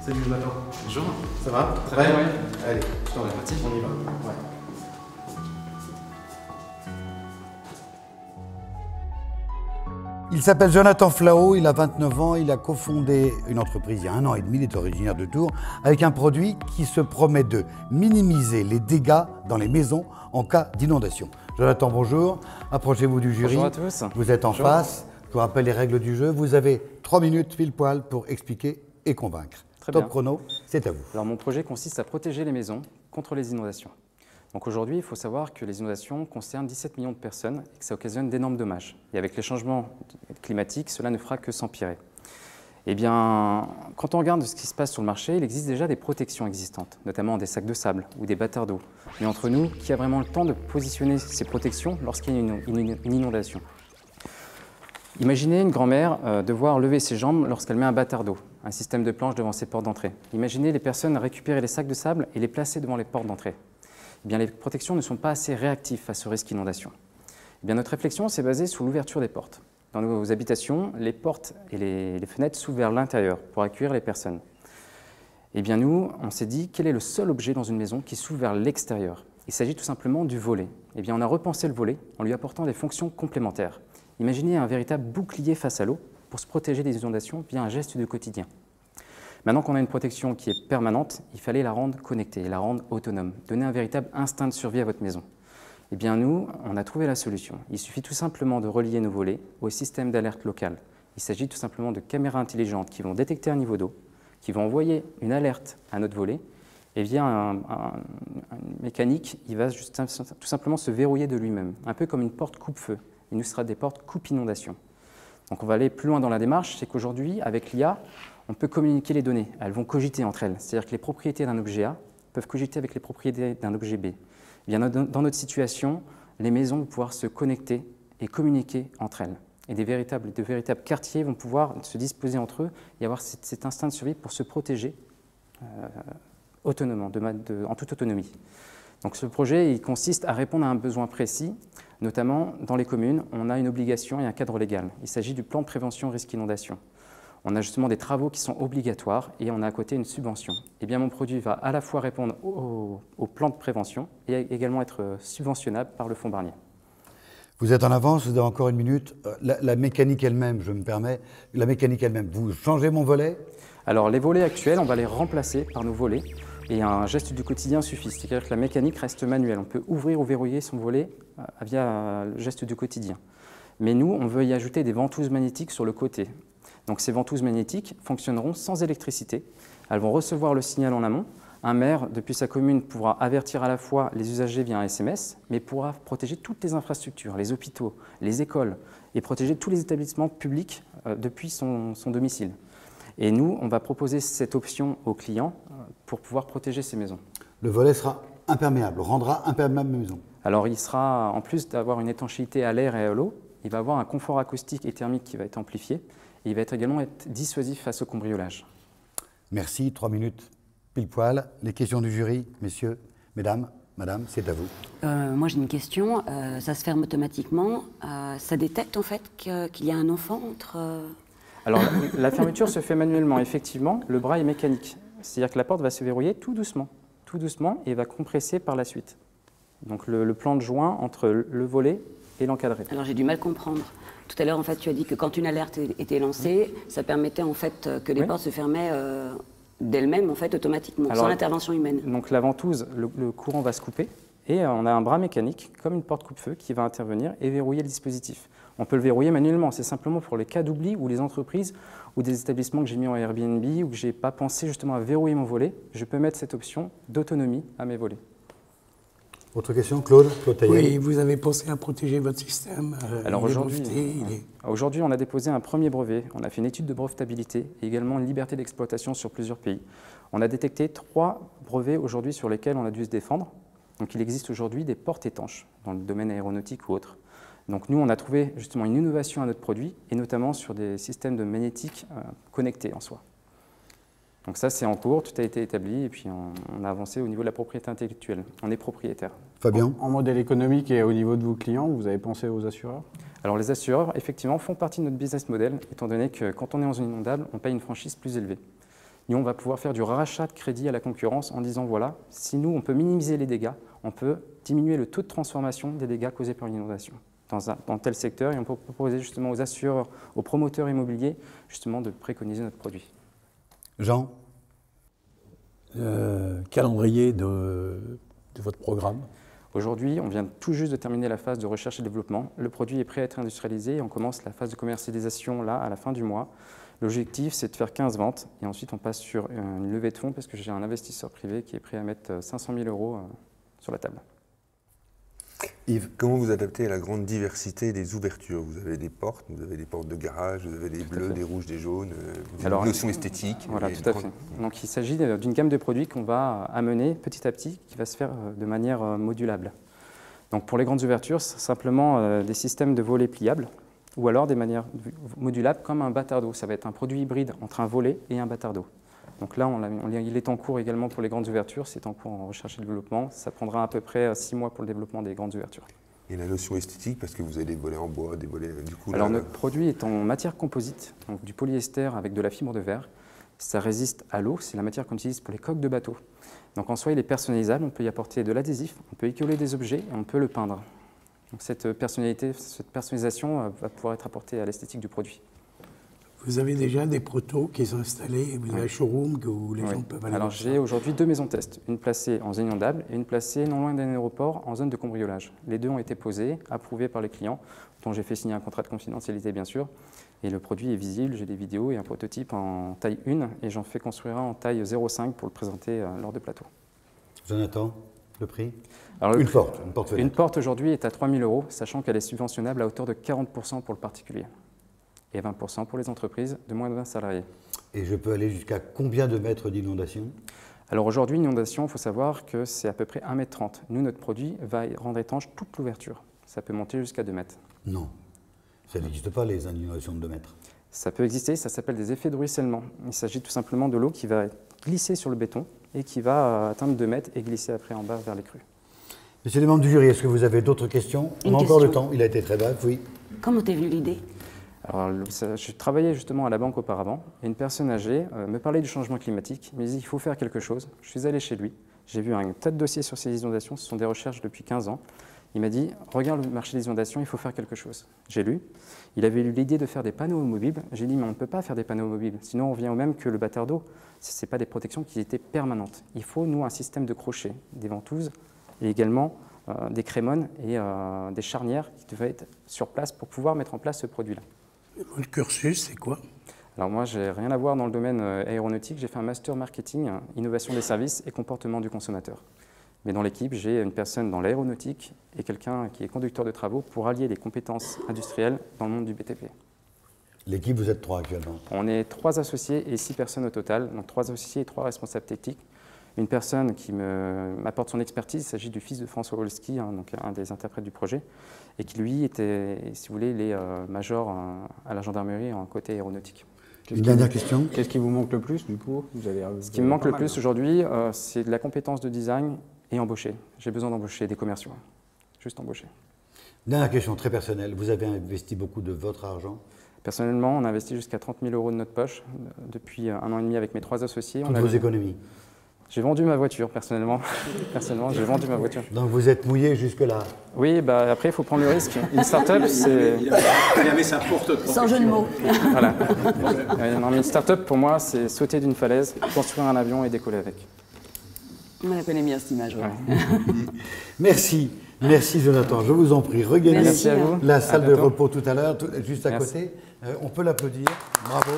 Salut Jonathan. Bonjour. Ça va? Très bien, oui. Allez, je t'en On y va. Ouais. Il s'appelle Jonathan Flao, il a 29 ans, il a cofondé une entreprise il y a 1 an et demi, il est originaire de Tours, avec un produit qui se promet de minimiser les dégâts dans les maisons en cas d'inondation. Jonathan, bonjour, approchez-vous du jury. Bonjour à tous. Vous êtes en Bonjour. face, je vous rappelle les règles du jeu, vous avez 3 minutes pile poil pour expliquer et convaincre. Très Top bien. chrono, c'est à vous. Alors mon projet consiste à protéger les maisons contre les inondations. Donc aujourd'hui, il faut savoir que les inondations concernent 17 millions de personnes et que ça occasionne d'énormes dommages. Et avec les changements climatiques, cela ne fera que s'empirer. Eh bien, quand on regarde ce qui se passe sur le marché, il existe déjà des protections existantes, notamment des sacs de sable ou des bâtards d'eau. Mais entre nous, qui a vraiment le temps de positionner ces protections lorsqu'il y a une inondation? Imaginez une grand-mère devoir lever ses jambes lorsqu'elle met un bâtard d'eau, un système de planche devant ses portes d'entrée. Imaginez les personnes récupérer les sacs de sable et les placer devant les portes d'entrée. Eh bien, les protections ne sont pas assez réactives face au risque d'inondation. Eh bien, notre réflexion s'est basée sur l'ouverture des portes. Dans nos habitations, les portes et les fenêtres s'ouvrent vers l'intérieur pour accueillir les personnes. Eh bien, nous, on s'est dit, quel est le seul objet dans une maison qui s'ouvre vers l'extérieur? Il s'agit tout simplement du volet. Eh bien, on a repensé le volet en lui apportant des fonctions complémentaires. Imaginez un véritable bouclier face à l'eau pour se protéger des inondations via un geste du quotidien. Maintenant qu'on a une protection qui est permanente, il fallait la rendre connectée, la rendre autonome, donner un véritable instinct de survie à votre maison. Eh bien nous, on a trouvé la solution. Il suffit tout simplement de relier nos volets au système d'alerte local. Il s'agit tout simplement de caméras intelligentes qui vont détecter un niveau d'eau, qui vont envoyer une alerte à notre volet, et via une mécanique, il va tout simplement se verrouiller de lui-même, un peu comme une porte coupe-feu. Il nous sera des portes coupe-inondation. Donc on va aller plus loin dans la démarche, c'est qu'aujourd'hui, avec l'IA, on peut communiquer les données. Elles vont cogiter entre elles. C'est-à-dire que les propriétés d'un objet A peuvent cogiter avec les propriétés d'un objet B. Eh bien, dans notre situation, les maisons vont pouvoir se connecter et communiquer entre elles. Et de véritables quartiers vont pouvoir se disposer entre eux et avoir cet instinct de survie pour se protéger autonomement, en toute autonomie. Donc ce projet il consiste à répondre à un besoin précis, notamment dans les communes, on a une obligation et un cadre légal. Il s'agit du plan de prévention risque inondation. On a justement des travaux qui sont obligatoires et on a à côté une subvention. Eh bien, mon produit va à la fois répondre au plan de prévention et également être subventionnable par le fonds Barnier. Vous êtes en avance, vous avez encore 1 minute. La mécanique elle-même, je me permets, la mécanique elle-même, vous changez mon volet? Alors, les volets actuels, on va les remplacer par nos volets et un geste du quotidien suffit. C'est-à-dire que la mécanique reste manuelle. On peut ouvrir ou verrouiller son volet via le geste du quotidien. Mais nous, on veut y ajouter des ventouses magnétiques sur le côté. Donc ces ventouses magnétiques fonctionneront sans électricité. Elles vont recevoir le signal en amont. Un maire, depuis sa commune, pourra avertir à la fois les usagers via un SMS, mais pourra protéger toutes les infrastructures, les hôpitaux, les écoles, et protéger tous les établissements publics depuis son domicile. Et nous, on va proposer cette option aux clients pour pouvoir protéger ces maisons. Le volet sera imperméable, rendra imperméable mes maisons. Alors il sera, en plus d'avoir une étanchéité à l'air et à l'eau, il va avoir un confort acoustique et thermique qui va être amplifié. Et il va également être dissuasif face au cambriolage. Merci, 3 minutes pile poil. Les questions du jury, messieurs, mesdames, madame, c'est à vous. Moi j'ai une question, ça se ferme automatiquement, ça détecte en fait qu'il y a un enfant entre... Alors la fermeture se fait manuellement, effectivement, le bras est mécanique. C'est-à-dire que la porte va se verrouiller tout doucement et va compresser par la suite. Donc le plan de joint entre le volet et l'encadré. Alors j'ai du mal à comprendre. Tout à l'heure, en fait, tu as dit que quand une alerte était lancée, ça permettait en fait que les portes se fermaient d'elles-mêmes, en fait, automatiquement, sans l'intervention humaine. Donc la ventouse, le courant va se couper et on a un bras mécanique, comme une porte coupe-feu, qui va intervenir et verrouiller le dispositif. On peut le verrouiller manuellement, c'est simplement pour les cas d'oubli ou les entreprises ou des établissements que j'ai mis en Airbnb ou que je n'ai pas pensé justement à verrouiller mon volet, je peux mettre cette option d'autonomie à mes volets. Autre question, Claude Taillet. Oui, vous avez pensé à protéger votre système. Alors aujourd'hui, on a déposé un premier brevet. On a fait une étude de brevetabilité et également une liberté d'exploitation sur plusieurs pays. On a détecté 3 brevets aujourd'hui sur lesquels on a dû se défendre. Donc il existe aujourd'hui des portes étanches dans le domaine aéronautique ou autre. Donc nous, on a trouvé justement une innovation à notre produit et notamment sur des systèmes de magnétique connectés en soi. Donc ça, c'est en cours, tout a été établi et puis on a avancé au niveau de la propriété intellectuelle. On est propriétaire. Fabien. En modèle économique et au niveau de vos clients, vous avez pensé aux assureurs? Alors les assureurs, effectivement, font partie de notre business model, étant donné que quand on est en zone inondable, on paye une franchise plus élevée. Nous, on va pouvoir faire du rachat de crédit à la concurrence en disant, voilà, si nous, on peut minimiser les dégâts, on peut diminuer le taux de transformation des dégâts causés par l'inondation dans tel secteur, et on peut proposer justement aux assureurs, aux promoteurs immobiliers, justement de préconiser notre produit. Jean? Calendrier de votre programme? Aujourd'hui, on vient tout juste de terminer la phase de recherche et développement. Le produit est prêt à être industrialisé et on commence la phase de commercialisation là, à la fin du mois. L'objectif, c'est de faire 15 ventes et ensuite on passe sur une levée de fonds parce que j'ai un investisseur privé qui est prêt à mettre 500 000 € sur la table. Yves, comment vous adaptez à la grande diversité des ouvertures? Vous avez des portes de garage, vous avez des bleus, des rouges, des jaunes, vous avez une notion esthétique. Voilà, tout à fait. Donc il s'agit d'une gamme de produits qu'on va amener petit à petit, qui va se faire de manière modulable. Donc pour les grandes ouvertures, c'est simplement des systèmes de volets pliables, ou alors des manières modulables comme un bâtard d'eau. Ça va être un produit hybride entre un volet et un bâtard d'eau. Donc là, il est en cours également pour les grandes ouvertures, c'est en cours en recherche et développement. Ça prendra à peu près 6 mois pour le développement des grandes ouvertures. Et la notion esthétique, parce que vous avez des volets en bois, des volets du coup... Alors notre produit est en matière composite, donc du polyester avec de la fibre de verre. Ça résiste à l'eau, c'est la matière qu'on utilise pour les coques de bateau. Donc en soi, il est personnalisable, on peut y apporter de l'adhésif, on peut y coller des objets et on peut le peindre. Donc cette personnalisation va pouvoir être apportée à l'esthétique du produit. Vous avez déjà des protos qui sont installés, vous avez un showroom où les gens peuvent aller. Alors j'ai aujourd'hui 2 maisons test, une placée en zone inondable et une placée non loin d'un aéroport en zone de cambriolage. Les deux ont été posées, approuvées par les clients, dont j'ai fait signer un contrat de confidentialité bien sûr. Et le produit est visible, j'ai des vidéos et un prototype en taille 1 et j'en fais construire un en taille 0,5 pour le présenter lors de plateau. Jonathan, le prix? Alors, une porte. Une porte aujourd'hui est à 3 000 €, sachant qu'elle est subventionnable à hauteur de 40% pour le particulier et 20% pour les entreprises de moins de 20 salariés. Et je peux aller jusqu'à combien de mètres d'inondation? Alors aujourd'hui, une inondation, il faut savoir que c'est à peu près 1,30 m. Nous, notre produit va rendre étanche toute l'ouverture. Ça peut monter jusqu'à 2 mètres. Non, ça n'existe pas les inondations de 2 mètres. Ça peut exister, ça s'appelle des effets de ruissellement. Il s'agit tout simplement de l'eau qui va glisser sur le béton et qui va atteindre 2 mètres et glisser après en bas vers les crues. Monsieur les membres du jury, est-ce que vous avez d'autres questions? On a encore le temps, il a été très bref, oui. Comment t'es venue l'idée? Alors, je travaillais justement à la banque auparavant, et une personne âgée me parlait du changement climatique, il me dit il faut faire quelque chose. Je suis allé chez lui, j'ai vu un tas de dossiers sur ces inondations, ce sont des recherches depuis 15 ans. Il m'a dit regarde le marché des inondations, il faut faire quelque chose. J'ai lu, il avait eu l'idée de faire des panneaux mobiles, j'ai dit mais on ne peut pas faire des panneaux mobiles, sinon on revient au même que le bâtard d'eau, ce n'est pas des protections qui étaient permanentes. Il faut nous un système de crochets, des ventouses et également des crémones et des charnières qui devaient être sur place pour pouvoir mettre en place ce produit-là. Le cursus, c'est quoi? Alors moi, je n'ai rien à voir dans le domaine aéronautique. J'ai fait un master marketing, innovation des services et comportement du consommateur. Mais dans l'équipe, j'ai une personne dans l'aéronautique et quelqu'un qui est conducteur de travaux pour allier les compétences industrielles dans le monde du BTP. L'équipe, vous êtes 3 actuellement? On est 3 associés et 6 personnes au total, donc 3 associés et 3 responsables techniques. Une personne qui m'apporte son expertise, il s'agit du fils de François Wolski, donc un des interprètes du projet, et qui lui était, si vous voulez, il est major à la gendarmerie en côté aéronautique. Une dernière question. Qu'est-ce qui vous manque le plus du coup? Ce qui me manque le plus aujourd'hui, c'est de la compétence de design et embaucher. J'ai besoin d'embaucher des commerciaux, juste embaucher. Dernière question très personnelle, vous avez investi beaucoup de votre argent? Personnellement, on a investi jusqu'à 30 000 € de notre poche depuis 1 an et demi avec mes 3 associés. Toutes vos économies? J'ai vendu ma voiture, personnellement. J'ai vendu ma voiture. Donc vous êtes mouillé jusque-là? Oui, bah après, il faut prendre le risque. Une start-up, c'est... Il avait sa porte. Sans jeu de mots. Voilà. Non, mais une start-up, pour moi, c'est sauter d'une falaise, construire un avion et décoller avec. On la connaît bien, cette image. Ouais. Merci. Merci Jonathan, je vous en prie. Regagnez Merci à vous. La salle de repos tout à l'heure, juste à côté. On peut l'applaudir. Bravo.